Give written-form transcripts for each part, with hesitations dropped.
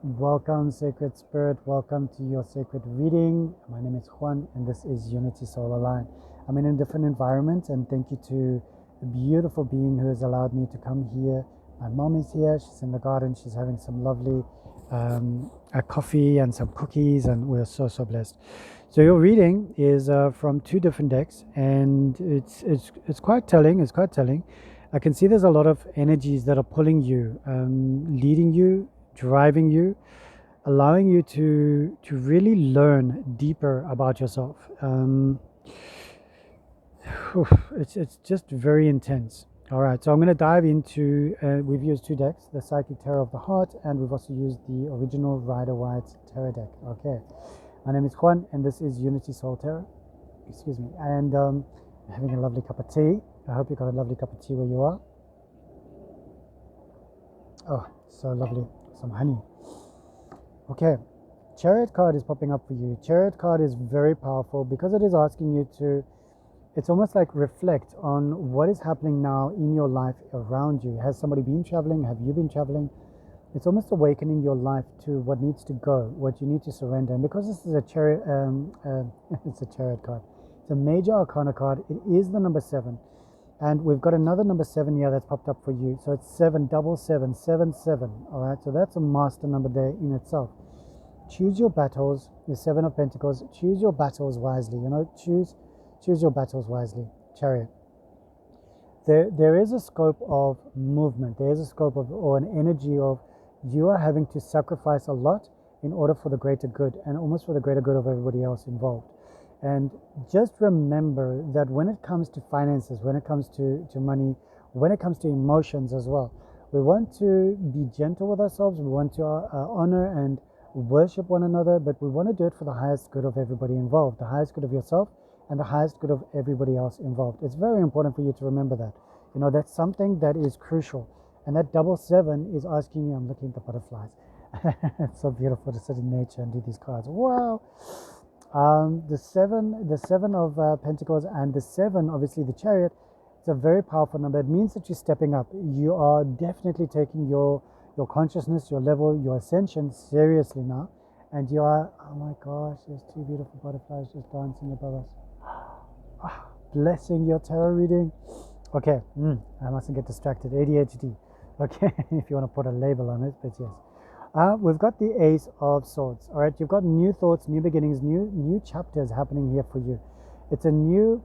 Welcome, Sacred Spirit. Welcome to your sacred reading. My name is Juan, and this is Unity Soul Aligned. I'm in a different environment, and thank you to a beautiful being who has allowed me to come here. My mom is here. She's in the garden. She's having some lovely a coffee and some cookies, and we're so blessed. So your reading is from two different decks, and it's quite telling. It's quite telling. I can see there's a lot of energies that are pulling you, leading you, driving you, allowing you to really learn deeper about yourself. It's just very intense. All right, so I'm going to dive into. We've used two decks: the Psychic Tarot of the Heart, and we've also used the original Rider-Waite Tarot deck. Okay, my name is Juan, and this is Unity Soul Tarot. Excuse me, and I'm having a lovely cup of tea. I hope you got a lovely cup of tea where you are. Oh, so lovely. Some honey. Okay, Chariot card is popping up for you. Chariot card is very powerful because it is asking you to, it's almost like reflect on what is happening now in your life around you. Has somebody been traveling? Have you been traveling? It's almost awakening your life to what needs to go, what you need to surrender. And because this is a chariot, it's a chariot card. It's a major arcana card. It is the number 7. And we've got another number 7 here that's popped up for you. So it's 77777. All right. So that's a master number there in itself. Choose your battles. The 7 of Pentacles. Choose your battles wisely. Choose your battles wisely. Chariot. There is a scope of movement. There is a scope of, or an energy of, you are having to sacrifice a lot in order for the greater good, and almost for the greater good of everybody else involved. And just remember that when it comes to finances, when it comes to money, when it comes to emotions as well, we want to be gentle with ourselves. We want to honor and worship one another, but we want to do it for the highest good of everybody involved, the highest good of yourself and the highest good of everybody else involved. It's very important for you to remember that. That's something that is crucial. And that 777 is asking you, I'm looking at the butterflies. It's so beautiful to sit in nature and do these cards. Wow. The seven of Pentacles and the 7, obviously the Chariot, it's a very powerful number. It means that you're stepping up. You are definitely taking your consciousness, your level, your ascension seriously now. And you are, oh my gosh, there's 2 beautiful butterflies just dancing above us. Blessing your tarot reading. Okay, I mustn't get distracted. ADHD. Okay, if you want to put a label on it, but yes. We've got the Ace of Swords. All right, you've got new thoughts, new beginnings, new chapters happening here for you. It's a new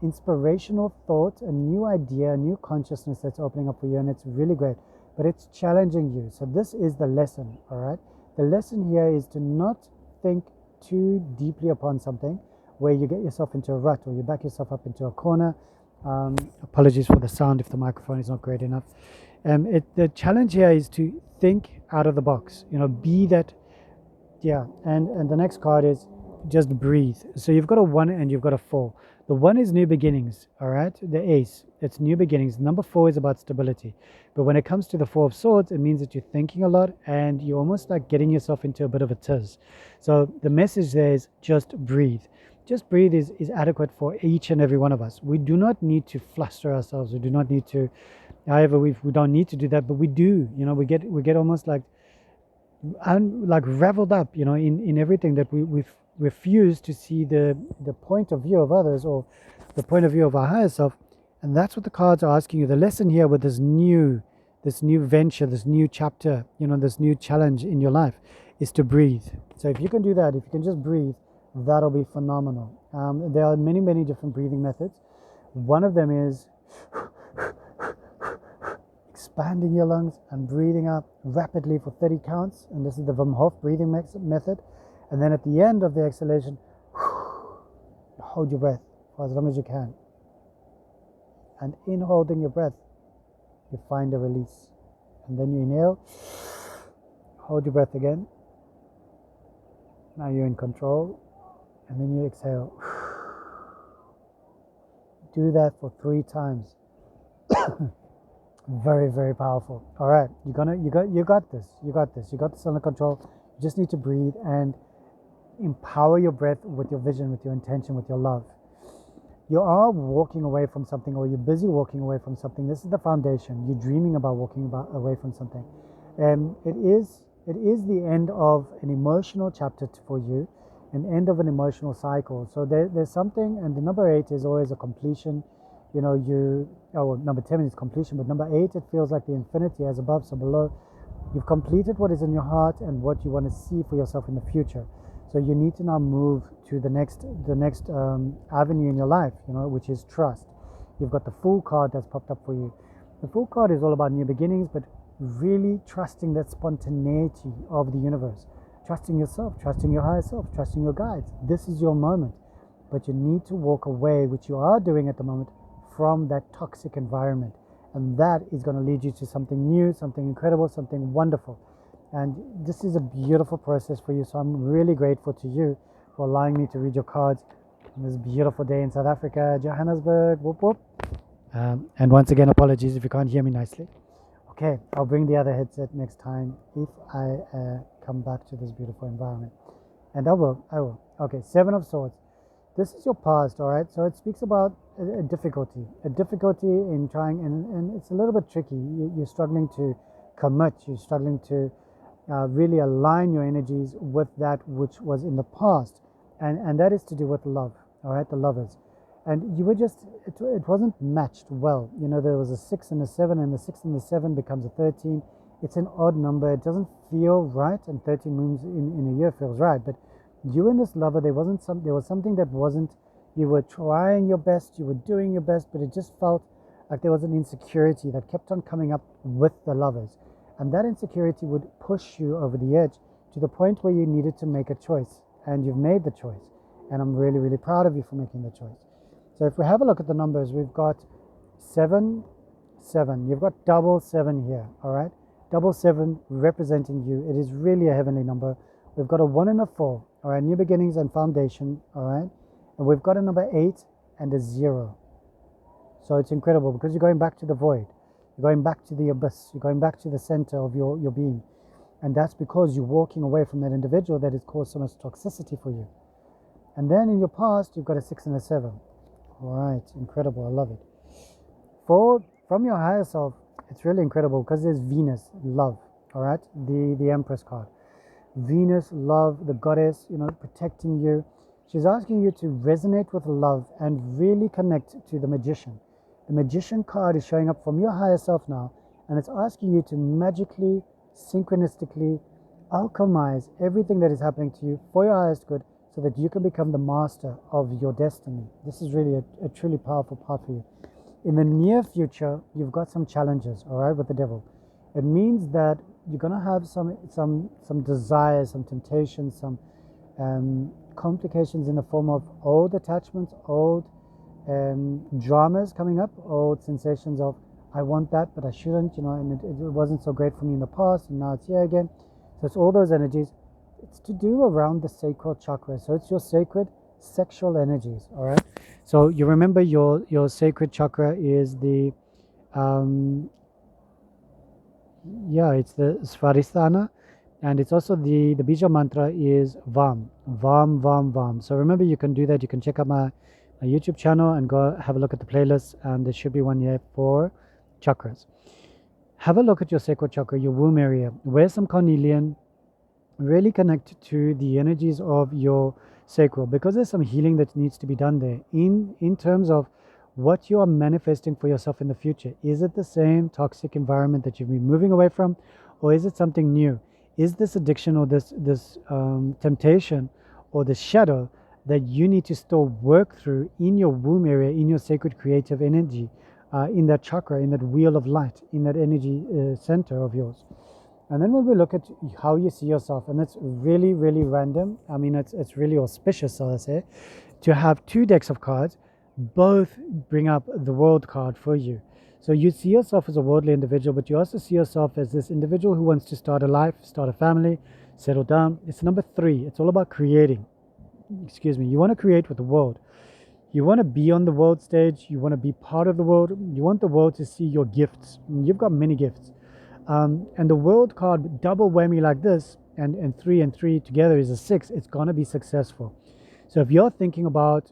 inspirational thought, a new idea, a new consciousness that's opening up for you, and it's really great. But it's challenging you. So this is the lesson. All right, the lesson here is to not think too deeply upon something where you get yourself into a rut or you back yourself up into a corner. Apologies for the sound if the microphone is not great enough. The challenge here is to think out of the box, be that, yeah. And the next card is just breathe. So you've got a 1 and you've got a 4. The 1 is new beginnings, all right? The Ace, it's new beginnings. Number 4 is about stability. But when it comes to the 4 of Swords, it means that you're thinking a lot and you're almost like getting yourself into a bit of a tiz. So the message there is just breathe. Just breathe is adequate for each and every one of us. We do not need to fluster ourselves. We do not need to, however, we don't need to do that, but we do. We get almost like raveled up, in everything that we've refused to see the point of view of others or the point of view of our higher self. And that's what the cards are asking you. The lesson here with this new venture, this new chapter, this new challenge in your life is to breathe. So if you can do that, if you can just breathe, that'll be phenomenal. There are many different breathing methods. One of them is expanding your lungs and breathing up rapidly for 30 counts. And this is the Wim Hof breathing method. And then at the end of the exhalation, hold your breath for as long as you can. And in holding your breath, you find a release. And then you inhale, hold your breath again. Now you're in control. And then you exhale. Do that for 3 times. Very powerful. All right, you got this. You got this under control. You just need to breathe and empower your breath with your vision, with your intention, with your love. You are walking away from something, or you're busy walking away from something. This is the foundation. You're dreaming about walking away from something. It is it is the end of an emotional chapter for you, an end of an emotional cycle. So there's something, and the number 8 is always a completion. You know, number 10 is completion, but number 8, it feels like the infinity, as above, so below. You've completed what is in your heart and what you want to see for yourself in the future. So you need to now move to the next avenue in your life, you know, which is trust. You've got the Fool card that's popped up for you. The Fool card is all about new beginnings, but really trusting that spontaneity of the universe, trusting yourself, trusting your higher self, trusting your guides. This is your moment, but you need to walk away, which you are doing at the moment, from that toxic environment, and that is going to lead you to something new, something incredible, something wonderful. And this is a beautiful process for you, so I'm really grateful to you for allowing me to read your cards on this beautiful day in South Africa, Johannesburg. Whoop whoop. And once again, apologies if you can't hear me nicely. Okay, I'll bring the other headset next time if I come back to this beautiful environment. And I will. Okay, 7 of Swords. This is your past, all right? So it speaks about a difficulty in trying, and it's a little bit tricky. You're struggling to commit. You're struggling to really align your energies with that which was in the past. And that is to do with love, all right? The lovers. And you were just, it wasn't matched well. You know, there was a 6 and a 7, and the 6 and the 7 becomes a 13. It's an odd number. It doesn't feel right, and 13 moons in a year feels right. But you and this lover, there was something that wasn't, you were trying your best, you were doing your best, but it just felt like there was an insecurity that kept on coming up with the lovers. And that insecurity would push you over the edge to the point where you needed to make a choice. And you've made the choice. And I'm really, really proud of you for making the choice. So if we have a look at the numbers, we've got 7, 7. You've got double 7 here, all right? Double 7 representing you. It is really a heavenly number. We've got a 1 and a 4, all right? New beginnings and foundation, all right? And we've got a number 8 and a 0. So it's incredible because you're going back to the void. You're going back to the abyss. You're going back to the center of your being. And that's because you're walking away from that individual that has caused so much toxicity for you. And then in your past, you've got a 6 and a 7. All right, incredible. I love it. From your higher self, it's really incredible because there's Venus, love. All right, the Empress card. Venus, love, the goddess, you know, protecting you. She's asking you to resonate with love and really connect to the Magician. The Magician card is showing up from your higher self now, and it's asking you to magically, synchronistically alchemize everything that is happening to you for your highest good, so that you can become the master of your destiny. This is really a truly powerful part for you. In the near future, you've got some challenges, all right, with the devil. It means that you're going to have some desires, some temptations, some complications in the form of old attachments, old dramas coming up, old sensations of, I want that, but I shouldn't, you know, and it wasn't so great for me in the past, and now it's here again. So it's all those energies. It's to do around the sacral chakra. So it's your sacred sexual energies, all right? So you remember your sacred chakra is the, it's the Svaristhana, and it's also the Bija mantra is Vam, Vam, Vam, Vam. So remember, you can do that. You can check out my YouTube channel and go have a look at the playlist, and there should be one here for chakras. Have a look at your sacral chakra, your womb area. Wear some carnelian. Really connect to the energies of your sacral, because there's some healing that needs to be done there in terms of what you are manifesting for yourself in the future. Is it the same toxic environment that you've been moving away from, or is it something new? Is this addiction or this temptation or this shadow that you need to still work through in your womb area, in your sacred creative energy, in that chakra, in that wheel of light, in that energy center of yours? And then when we look at how you see yourself, and it's really, really random. I mean, it's really auspicious, so I say, to have 2 decks of cards, both bring up the world card for you. So you see yourself as a worldly individual, but you also see yourself as this individual who wants to start a life, start a family, settle down. It's number 3. It's all about creating. You want to create with the world. You want to be on the world stage. You want to be part of the world. You want the world to see your gifts. You've got many gifts. And the world card, double whammy like this, and 3 and 3 together is a 6. It's going to be successful. So if you're thinking about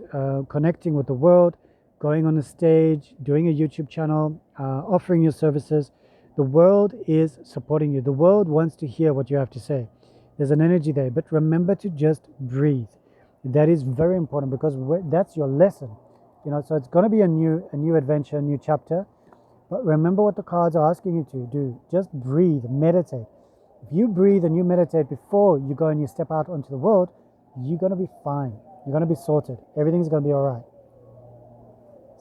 connecting with the world, going on a stage, doing a YouTube channel, offering your services, The world is supporting you. The world wants to hear what you have to say. There's an energy there, but remember to just breathe. That is very important because that's your lesson. So it's going to be a new adventure, a new chapter. But remember what the cards are asking you to do. Just breathe, meditate. If you breathe and you meditate before you go and you step out onto the world, you're going to be fine. You're going to be sorted. Everything's going to be all right.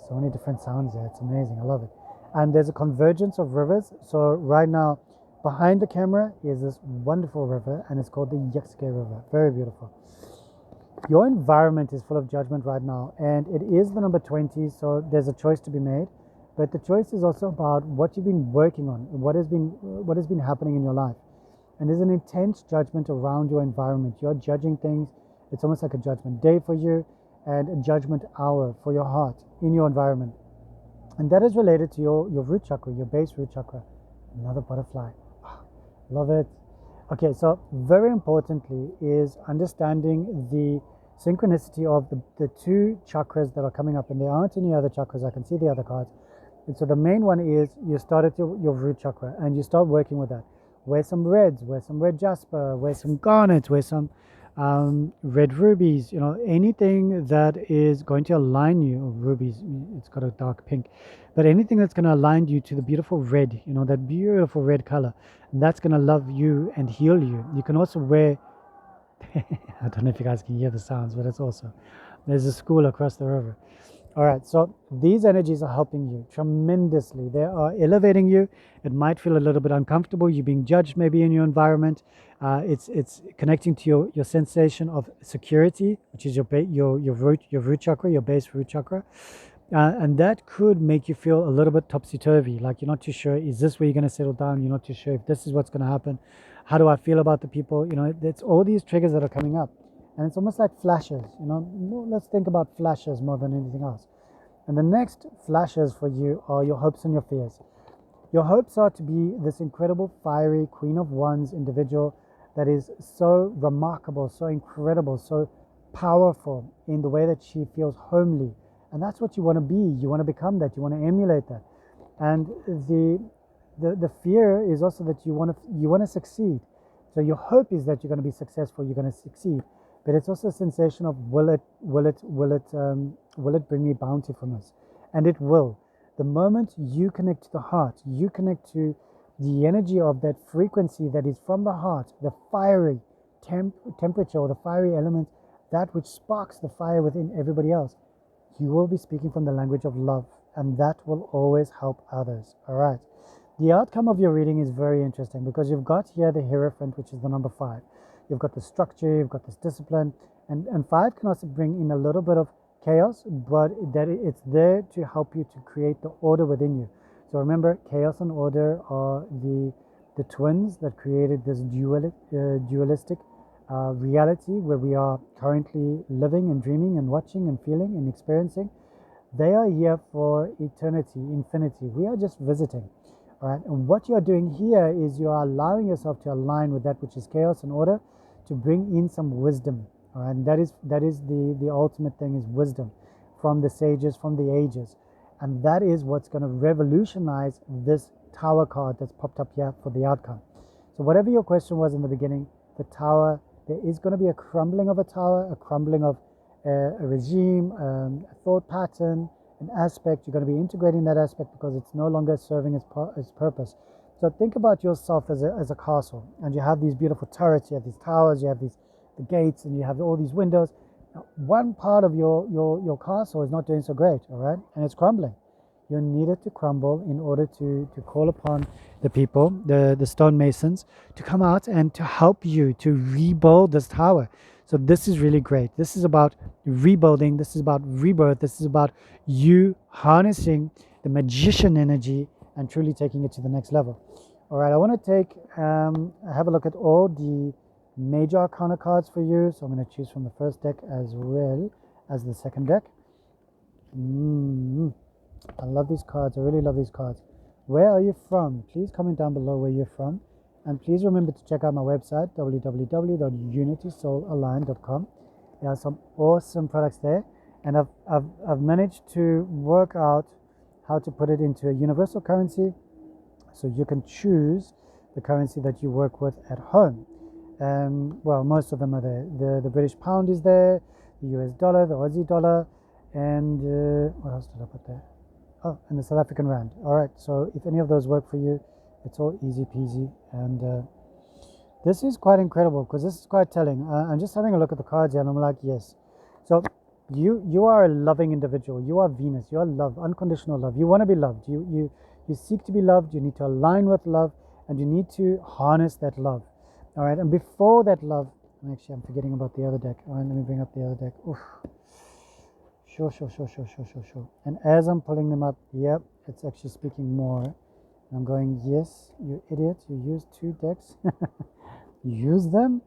So many different sounds there. It's amazing. I love it. And there's a convergence of rivers. So right now, behind the camera is this wonderful river, and it's called the Yekske River. Very beautiful. Your environment is full of judgment right now, and it is the number 20, so there's a choice to be made. But the choice is also about what you've been working on, what has been happening in your life. And there's an intense judgment around your environment. You're judging things. It's almost like a judgment day for you and a judgment hour for your heart in your environment. And that is related to your root chakra, your base root chakra. Another butterfly. Love it. Okay, so very importantly is understanding the synchronicity of the two chakras that are coming up. And there aren't any other chakras. I can see the other cards. And so the main one is you start at your root chakra and you start working with that. Wear some reds, wear some red jasper, wear some garnet, wear some red rubies, anything that is going to align you. Rubies, it's got a dark pink, but anything that's going to align you to the beautiful red, that beautiful red color, and that's going to love you and heal you. You can also wear I don't know if you guys can hear the sounds, but it's awesome. There's a school across the river. All right, so these energies are helping you tremendously. They are elevating you. It might feel a little bit uncomfortable. You're being judged maybe in your environment. It's connecting to your sensation of security, which is your root chakra, your base root chakra. And that could make you feel a little bit topsy-turvy, like you're not too sure, is this where you're going to settle down? You're not too sure if this is what's going to happen. How do I feel about the people? It's all these triggers that are coming up. And it's almost like flashes, let's think about flashes more than anything else. And the next flashes for you are your hopes and your fears. Your hopes are to be this incredible, fiery Queen of Wands individual that is so remarkable, so incredible, so powerful in the way that she feels homely. And that's what you want to be. You want to become that. You want to emulate that. And the fear is also that you want to succeed. So your hope is that you're going to be successful. You're going to succeed. But it's also a sensation of will it bring me bountifulness? And it will. The moment you connect to the heart, you connect to the energy of that frequency that is from the heart, the fiery temperature or the fiery element, that which sparks the fire within everybody else, you will be speaking from the language of love, and that will always help others. All right. The outcome of your reading is very interesting because you've got here the Hierophant, which is the number 5. You've got the structure, you've got this discipline, and 5 can also bring in a little bit of chaos, but that it's there to help you to create the order within you. So remember, chaos and order are the twins that created this dualistic reality where we are currently living and dreaming and watching and feeling and experiencing. They are here for eternity, infinity. We are just visiting. All right, and what you're doing here is you are allowing yourself to align with that which is chaos and order, to bring in some wisdom. All right, and that is the ultimate thing, is wisdom from the sages, from the ages, and that is what's going to revolutionize this Tower card that's popped up here for the outcome. So whatever your question was in the beginning, the Tower, there is going to be a crumbling of a tower, a crumbling of a regime, a thought pattern, an aspect. You're going to be integrating that aspect because it's no longer serving its purpose. So think about yourself as a castle, and you have these beautiful turrets, you have these towers, you have the gates, and you have all these windows. Now, one part of your castle is not doing so great, all right, and it's crumbling. You need it to crumble in order to call upon the people, the stonemasons, to come out and to help you to rebuild this tower. So this is really great. This is about rebuilding. This is about rebirth. This is about you harnessing the magician energy and truly taking it to the next level. All right, I want to have a look at all the major arcana cards for you. So I'm going to choose from the first deck as well as the second deck. I love these cards. I really love these cards. Where are you from? Please comment down below where you're from. And please remember to check out my website, www.unitysoulalign.com. There are some awesome products there. And I've managed to work out how to put it into a universal currency So you can choose the currency that you work with at home. Well, most of them are there. The British pound is there, the US dollar, the Aussie dollar, and what else did I put there? Oh, and the South African rand. All right, so if any of those work for you, it's all easy peasy. And this is quite incredible because this is quite telling. I'm just having a look at the cards here and I'm like, yes. So you are a loving individual. You are Venus. You are love, unconditional love. You want to be loved. You seek to be loved. You need to align with love, and you need to harness that love. All right, and before that love, actually I'm forgetting about the other deck. All right, let me bring up the other deck. Oof. Sure. And as I'm pulling them up, yep, it's actually speaking more. I'm going, yes, you idiot, you used 2 decks. Use them.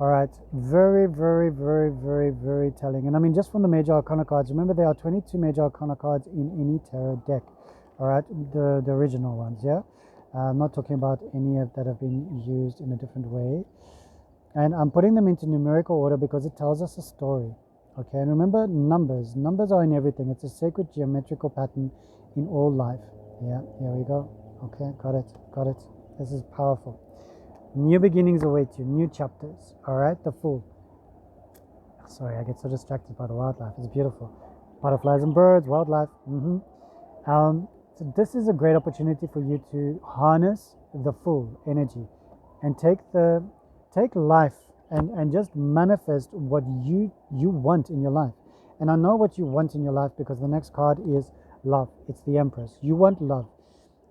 All right, very telling. And I mean, just from the major arcana cards, remember there are 22 major arcana cards in any tarot deck. All right, the original ones, yeah. I'm not talking about any that have been used in a different way. And I'm putting them into numerical order because it tells us a story. Okay, and remember, numbers are in everything. It's a sacred geometrical pattern in all life. Yeah, here we go. Okay, got it. This is powerful. New beginnings await you, new chapters. All right, the Fool. Sorry, I get so distracted by the wildlife. It's beautiful. Butterflies and birds, wildlife. So this is a great opportunity for you to harness the Fool energy and take life and just manifest what you want in your life. And I know what you want in your life because the next card is love. It's the Empress. You want love.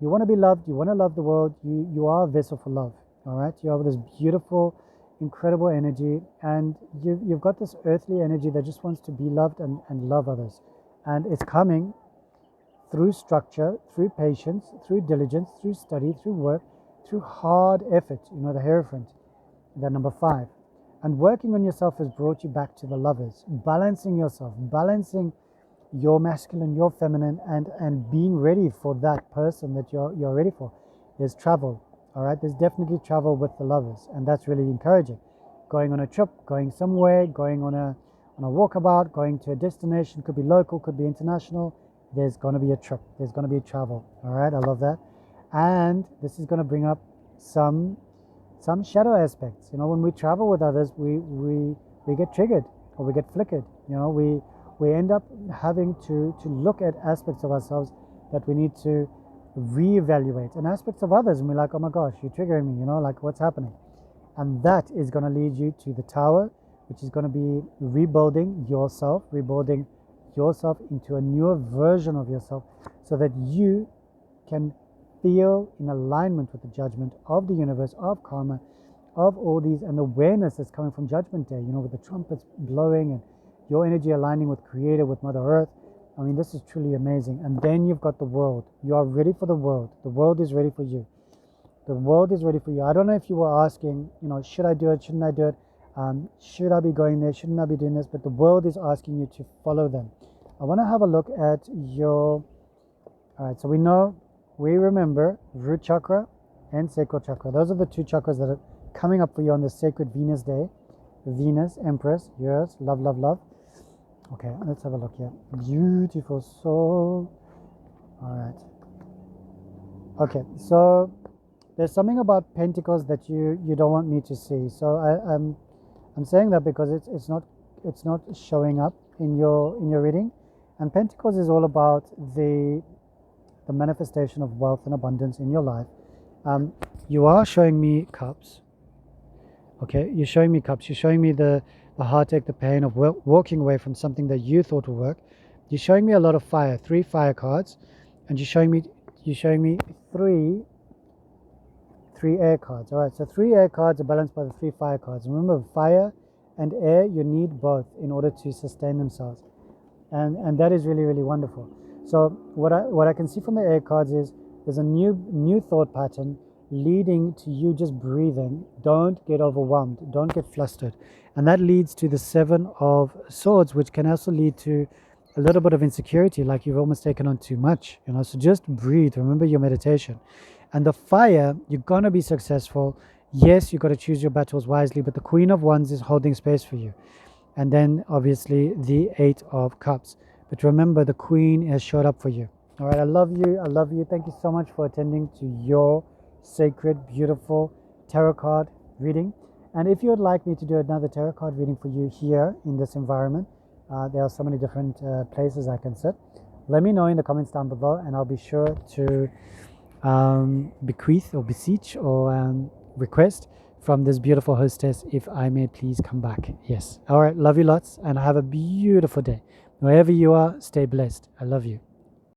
You want to be loved. You want to love the world. You are a vessel for love. All right. You have this beautiful, incredible energy, and you've got this earthly energy that just wants to be loved and love others. And it's coming through structure, through patience, through diligence, through study, through work, through hard effort. You know, the Hierophant, the number 5. And working on yourself has brought you back to the Lovers. Balancing yourself, balancing your masculine, your feminine, and being ready for that person that you're ready for. There's travel, all right? There's definitely travel with the Lovers, and that's really encouraging. Going on a trip, going somewhere, going on a walkabout, going to a destination, could be local, could be international. There's going to be a trip. There's going to be travel, all right? I love that. And this is going to bring up some shadow aspects. You know, when we travel with others, we get triggered or we get flickered. You know, we end up having to look at aspects of ourselves that we need to reevaluate, and aspects of others, and we're like, oh my gosh, you're triggering me, you know, like what's happening? And that is going to lead you to the Tower, which is going to be rebuilding yourself into a newer version of yourself, so that you can feel in alignment with the judgment of the universe, of karma, of all these, and the awareness that's coming from Judgment Day, you know, with the trumpets blowing and your energy aligning with Creator, with Mother Earth. I mean, this is truly amazing. And then you've got the world. You are ready for the world. The world is ready for you. The world is ready for you. I don't know if you were asking, you know, should I do it? Shouldn't I do it? Should I be going there? Shouldn't I be doing this? But the world is asking you to follow them. I want to have a look at your... All right, so we remember root chakra and sacral chakra. Those are the 2 chakras that are coming up for you on this sacred Venus day. Venus, Empress, yours, love, love, love. Okay, let's have a look here. Beautiful soul. All right. Okay, so there's something about Pentacles that you don't want me to see. So I'm saying that because it's not showing up in your reading. And Pentacles is all about the manifestation of wealth and abundance in your life. You are showing me cups. Okay, you're showing me cups. You're showing me the heartache, the pain of walking away from something that you thought would work. You're showing me a lot of fire, 3 fire cards, and you're showing me 3 air cards. All right, so 3 air cards are balanced by the 3 fire cards. Remember, fire and air, you need both in order to sustain themselves, and that is really, really wonderful. So what I can see from the air cards is there's a new thought pattern leading to you just breathing. Don't get overwhelmed. Don't get flustered. And that leads to the 7 of Swords, which can also lead to a little bit of insecurity, like you've almost taken on too much, you know. So just breathe. Remember your meditation. And the fire, you're going to be successful. Yes, you've got to choose your battles wisely, but the Queen of Wands is holding space for you. And then obviously the 8 of Cups. But remember, the Queen has showed up for you. All right, I love you. I love you. Thank you so much for attending to your sacred, beautiful tarot card reading. And if you would like me to do another tarot card reading for you here in this environment, there are so many different places I can sit. Let me know in the comments down below, and I'll be sure to bequeath or beseech or request from this beautiful hostess if I may please come back. Yes. All right. Love you lots, and have a beautiful day. Wherever you are, stay blessed. I love you.